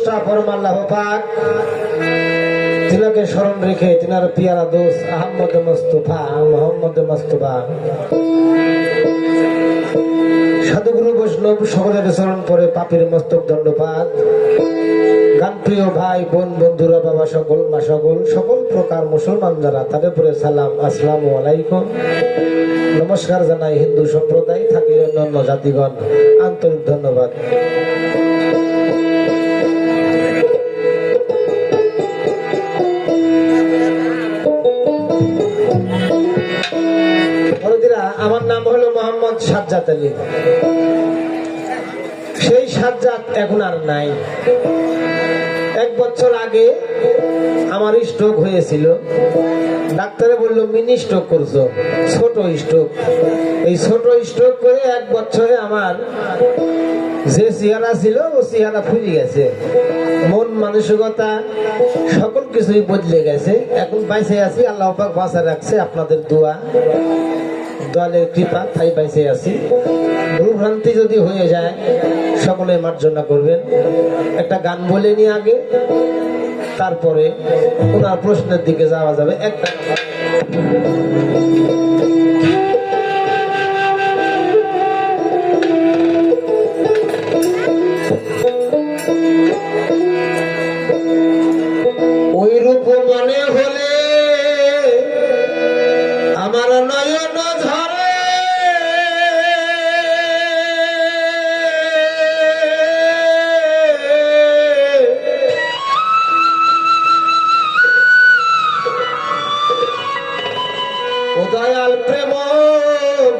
স্রষ্টা পরম আল্লাহ পাক তিনাকে স্মরণ রেখে তিনার পিয়ারা দোস্ত আহমদ মুস্তফা মোহাম্মদ মুস্তফা সাধুগুরু বৈষ্ণব সকলের চরণ পরে পাপীর মস্তক দণ্ডপাত। গানপ্রিয় ভাই বোন বন্ধুরা বাবা সকল মা সকল প্রকার মুসলমান যারা তাদের পরে সালাম আসসালামু আলাইকুম নমস্কার জানাই। হিন্দু সম্প্রদায় থাকলে অন্যান্য জাতিগণ আন্তরিক ধন্যবাদ। আমার নাম হলো মোহাম্মদ সাজ্জাদ আলী। সেই সাজ্জাদ এখন আর নাই। 1 বছর আগে আমার স্ট্রোক হয়েছিল। ডাক্তারে বললো মিনি স্ট্রোক করছো, ছোট স্ট্রোক। এই ছোট স্ট্রোক করে 1 বছরে আমার যে চেহারা ছিল ও চেহারা ফুলে গেছে, মন মানসিকতা সকল কিছুই বদলে গেছে। এখন বাইসে আছি, আল্লাহ পাক বাঁচা রাখছে, আপনাদের দোয়া দলের কৃপা তাই বাইসে আছি। ভ্রুভ্রান্তি যদি হয়ে যায় সকলে মার্জনা করবেন। একটা গান বলে নি আগে, তারপরে ওনার প্রশ্নের দিকে যাওয়া যাবে। একটা ওই রূপ মনে হলে আমার নয়ন ঝরে, ও দয়াল প্রেম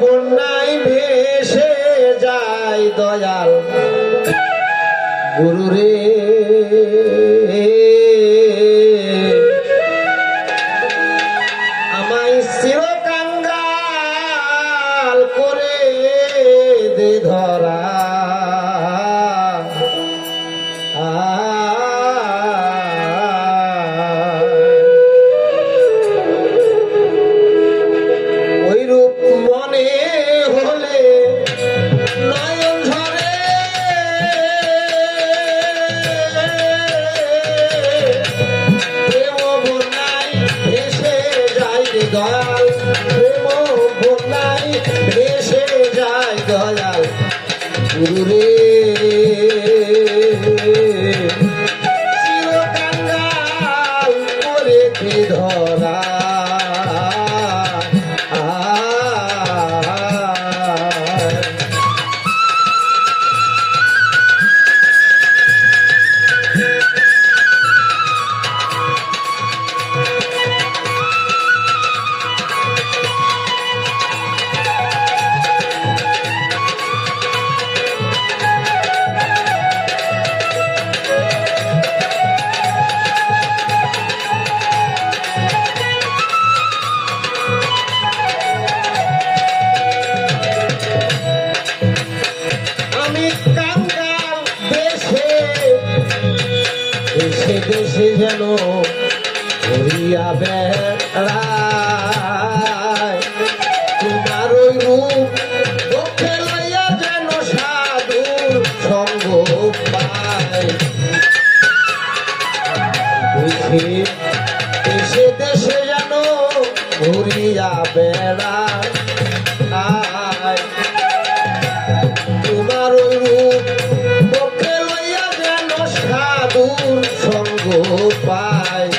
বন্যায় ভেসে যায় দয়াল গুরু রে। আমায় চিরকাঙ্গাল করে দে ধরা, ওই রূপ মনে হলে নয়ন ঝরে, প্রেম বন্যায় ভেসে যায় দয়াল, প্রেম বন্যায় ভেসে যায় দয়াল গুরু রে। চিরকাঙ্গাল করে দে ধরা, দেশে দেশে যেন ঘুরিয়া বেড়ায় তোমার ওই রূপ চোখে লইয়া যেন সাধুর সঙ্গ পায়। দেশে দেশে যেন ঘুরিয়া বেড়ায় তোমার ওই রূপ চোখে লইয়া যেন সাধুর সঙ্গ পায়।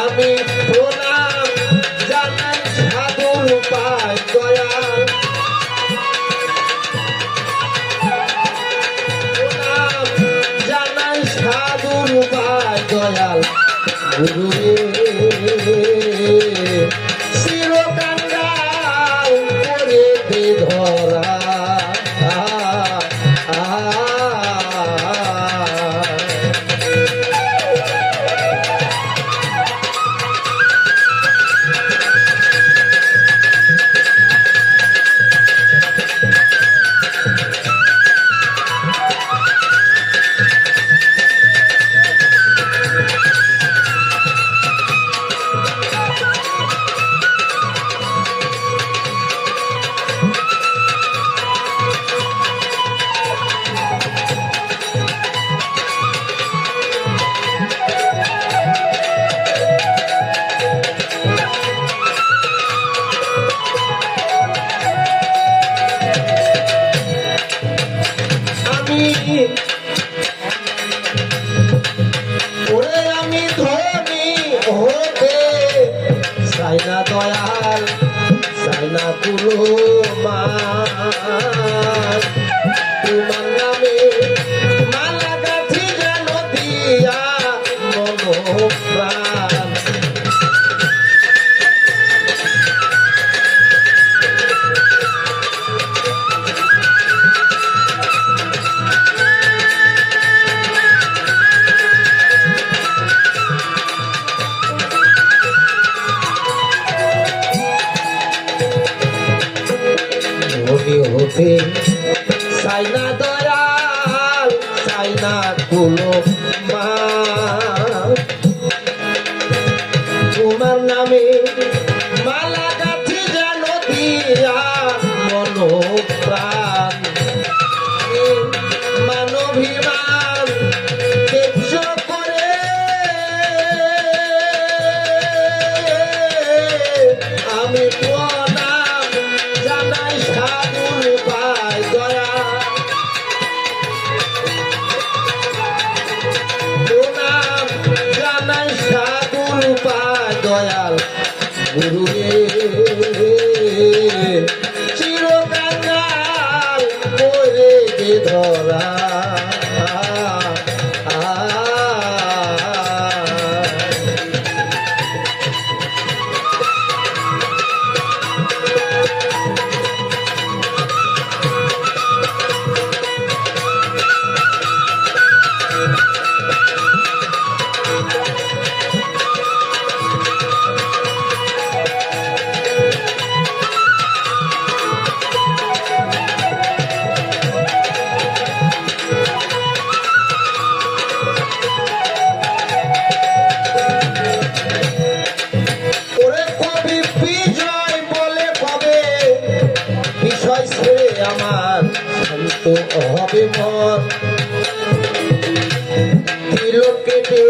আমি প্রণাম জানাই সাধুর পায় দয়াল, প্রণাম জানাই সাধুর পায় দয়াল গুরু রে। চিরকাঙ্গাল করে দে ধরা, না কুলো মার তোমার নামে মালা গাছি যেন দিয়া মন প্রাণ হতে সাইনা দয়াল সাইনা কুলো মা তোমার নামে মালা গাছি যেন দিয়া মন প্রাণ মানবিমান তেজ করে আমি প্রণাম জানাই সাধুর পাই দয়া প্রণাম জানাই সাধুর পাই দয়াল গুরু চিরকাল করে যে ধরা আমার শান্ত হবে মন তিলক কেটে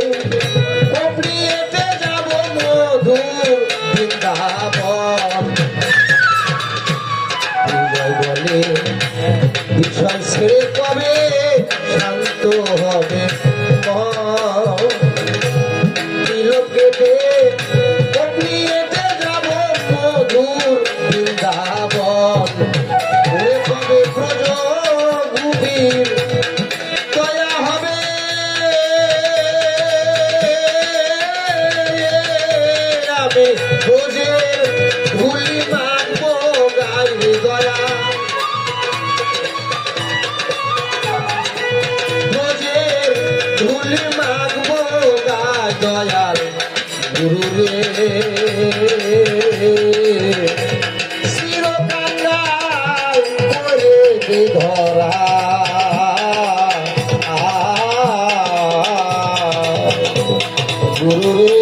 কপড়িয়েতে যাব মধুর বৃন্দাবন বলে বিষয় ছেড়ে কবে শান্ত হবে মন তিলক কেটে কপড়িয়েতে যাব মধুর বৃন্দাবন দয়া হবে আমি ভোজের ভুলি মানবো গাইবে দয়া ভোজের ভুলি মানবো গাই দয়াল গুরু রে ধরা গুরু রে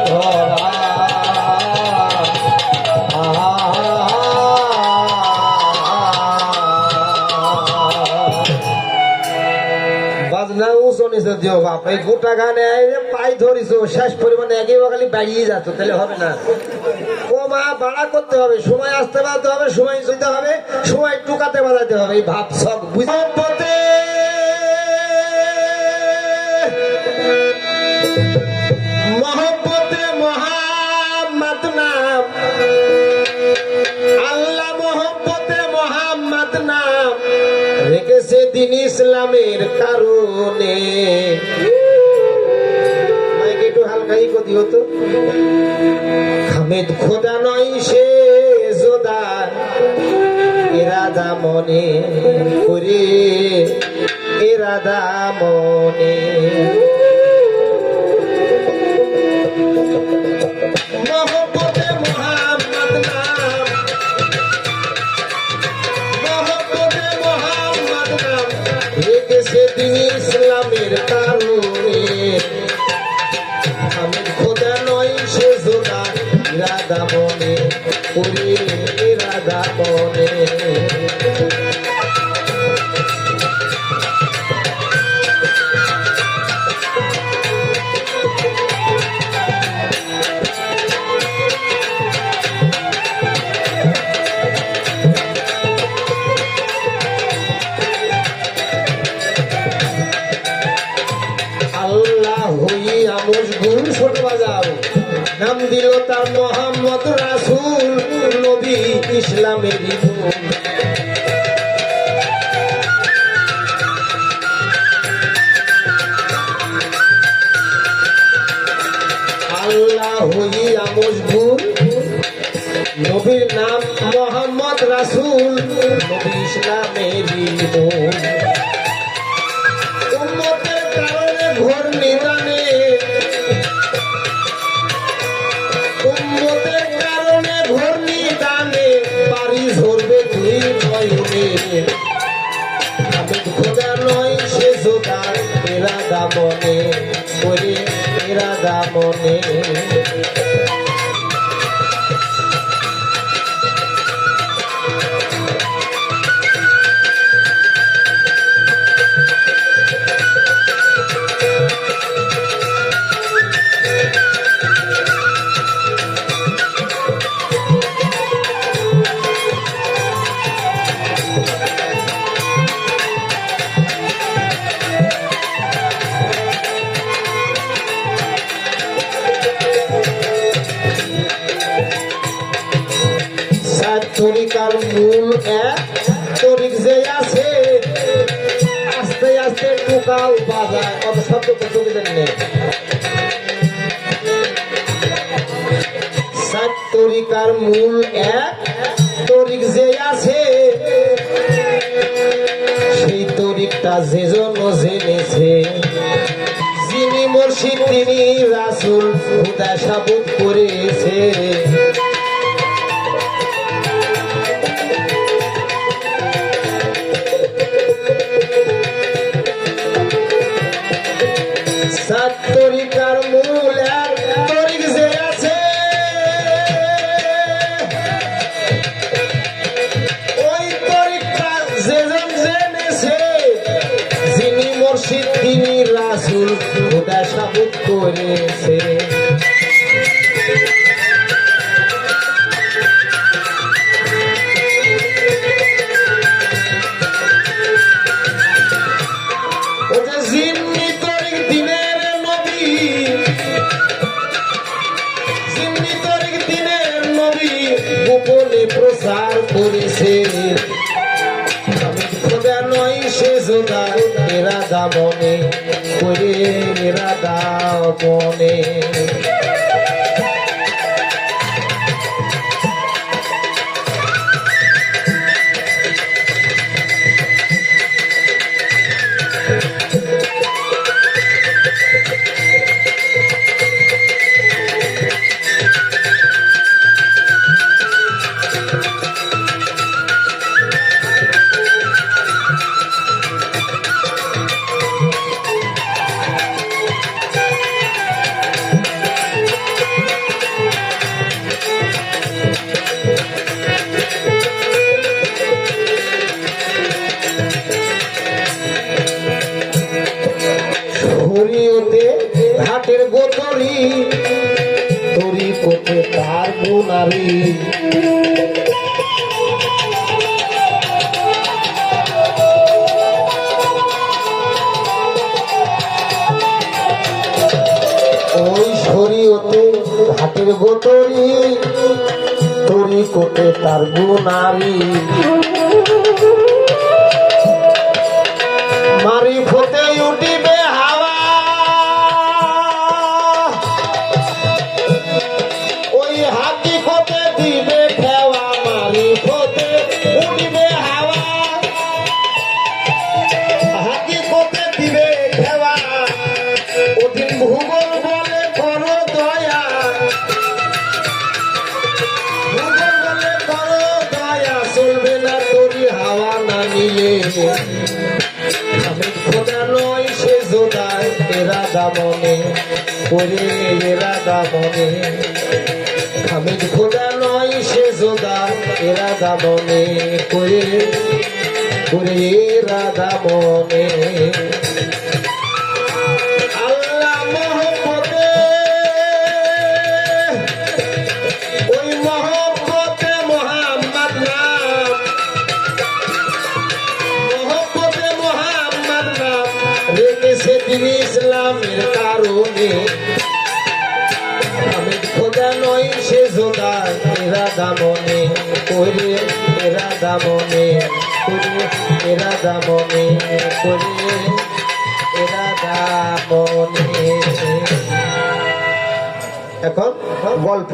ধরা বাজনা উঁচু নিচে দিও বাপ এই গোটা গানে পাই ধরিস শেষ পরিমাণে একে খালি বাড়িয়ে যাচ্ছ তাহলে হবে না ও মা বাড়া করতে হবে সময় আসতে বাড়তে হবে সময় যেতে হবে সময় টুকাতে বাজাতে হবে এই ভাব সব বুঝতে মহব্বতে মোহাম্মদ নাম আল্লাহ মহব্বতে মোহাম্মদ নাম রেখেছে দিন ইসলামের কারণে একটু হালকাই কদি হতো হামেদ খোদা নয় সে জোদা এরাদা মনে করে এরাদা মনে মহব্বতে মোহাম্মদ নাম মহব্বতে মোহাম্মদ নাম রেখেছে দিন ইসলামের কারণে আমি খোদা নয় সে জোদা ইরাদা মনে করে ইরাদা মনে হইয়া মশগুল ছোট বাজাও নাম দিল তার মোহাম্মদ রাসূল নবী ইসলামের নূর আল্লাহ হইয়া মশগুল নবীর নাম মোহাম্মদ রাসূল নবী ইসলামের নূর উম্মতের কারণে ঘোর নিদানে উম্মতের কারণে ঘোর নিদানে পারি ঝরবে দুই নয়নে আমি খোদা নয় সে জোগাড় এরাদা মনে করে এরাদা মনে তরিকার মূল এক তরিক যে আছে আস্তে আস্তে টুকাও বাজায় অত শব্দ সুবিধা নেই সাত তরিকার মূল এক তরিক যে আছে সেই তরিকটা যে জন জেনেছে যিনি মুর্শিদ তিনি রাসূল খুদা সাবুত করেছে সাত তরিকার মূল এক তরিক যে আছে ওই তরিকটা যেজন জেনেছে যিনি মুর্শিদ তিনি রাসূল খোদা সাবুত করেছে গোপনে প্রচার করেছে আমি খোদা নয় সে জোগাড় এরাদা মনে করে এরাদা মনে শরীয়তে ঘাটের গোতরি তরি কোতে তার গুনারি ওই শরীয়তে ঘাটের গোতরি তরি কোতে তার গুনারি মারি ফতে উঠিবে হাওয়া ওই হাতি ফতে দিবে খেওয়া মারি ফতে উঠিবে হাওয়া হাতি ফতে দিবে খেওয়া ওদিন ভূগোল বলে করো দয়া ভূগোল বলে করো দয়া চলবে না তোরি হাওয়া না নিলে আমি খোদা নয় সে জোগাড় এরাদা মনে করে এরাদা মনে আমি খোদা নয় সে জোগাড় এরাদা মনে করে এরাদা মনে আল্লাহ মহব্বতে ওই মহব্বতে মোহাম্মদ নাম মহব্বতে মোহাম্মদ নাম রেখেছে তিনি ইসলামের কারণ মনে আমি খোদা নই সে জোদা এরা দামনে করে এরা দামনে করে এরা দামনে করে এরা দামনে। এখন গল্প।